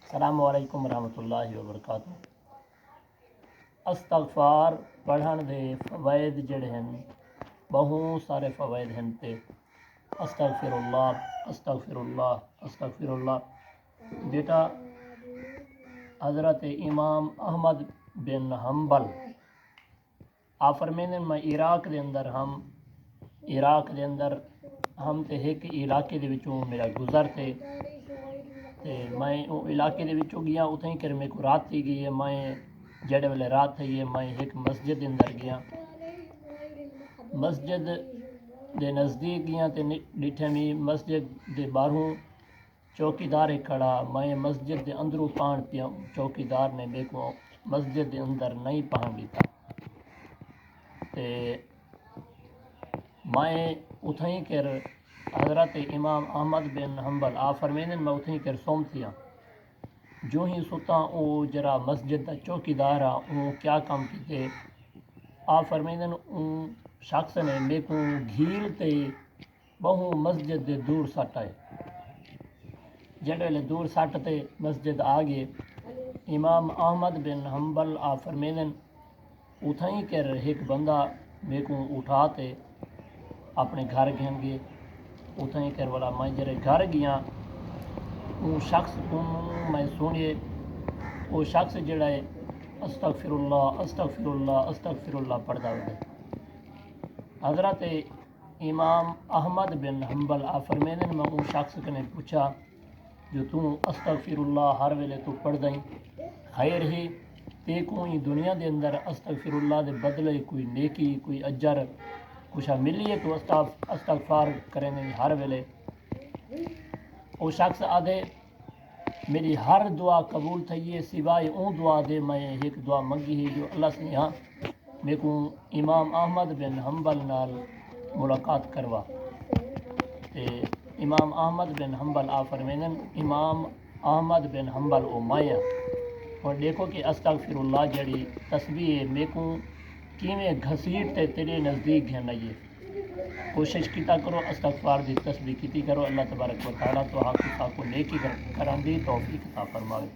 السلام علیکم ورحمۃ اللہ وبرکاتہ۔ استغفار پڑھن دے فوائد جڑے ہیں بہت سارے فوائد ہیں تے استغفر اللہ استغفر اللہ استغفر اللہ۔ بیٹا حضرت امام احمد بن حنبل آپ فرمیندے میں عراق دے اندر ہم تے ایک علاقے دے وچوں میرا گزر تے میں او علاقے دے وچوں گیا اتھیں کر میں کو رات تھی گئی ہے۔ میں جڑے والے رات تھی ہے میں ایک مسجد اندر گیا، مسجد دے نزدیک گیا تے ڈٹھے میں مسجد دے باہروں چوکیدار کھڑا۔ میں مسجد دے اندروں پان پیا، چوکیدار نے میرے کو مسجد دے اندر نہیں پہن دیتا تے میں اتھیں کر حضرت امام احمد بن حنبل آپ فرمیندن میں اتھیں کر سوم تھیا۔ جو ہی ستا او جرا مسجد دا چوکیدار او کیا کام کیتے آپ فرمیندن اون شخص نے میرے کو گھیل تے بہو مسجد دے دور سٹ آئے۔ جڑے دور سٹ تے مسجد آگے امام احمد بن حنبل آپ فرمیندن اتھیں کر ایک بندہ میرے کو اٹھا تے اپنے گھر گھن گئے۔ اتھیں کر والا میں جرے گھر گیا اون شخص میں سنیے وہ شخص جڑا ہے استغفر اللہ استغفر اللہ استغفر اللہ پڑھتا ہوئے۔ حضرت امام احمد بن حنبل آپ فرمیندن میں اون شخص کنے پوچھا جو تو استغفر اللہ ہر ویلے تو پڑھدا ہی خیر ہی تے کوئی دنیا دے اندر استغفر اللہ دے بدلے کوئی نیکی کوئی اجر کچھ ملی ہے تو استغفار کریں گے ہر ویلے؟ وہ شخص آدھے میری ہر دعا قبول تھی ہے سوائے اون دعا دے میں ایک دعا منگی ہے جو اللہ سے یہاں میرے کو امام احمد بن حنبل نال ملاقات کروا۔ تے امام احمد بن حنبل آپ فرمیندن امام احمد بن حنبل او مایا اور دیکھو کہ استغفر اللہ جڑی تسبیح ہے میرے کو کیویں گھسیٹ تے تیرے نزدیک گھن آئیے۔ کوشش کیتا کرو استغفار دی تسبیح کیتی کرو۔ اللہ تبارک و تعالیٰ تو آپ کو نیکی کران دی توفیق عطا فرمائے۔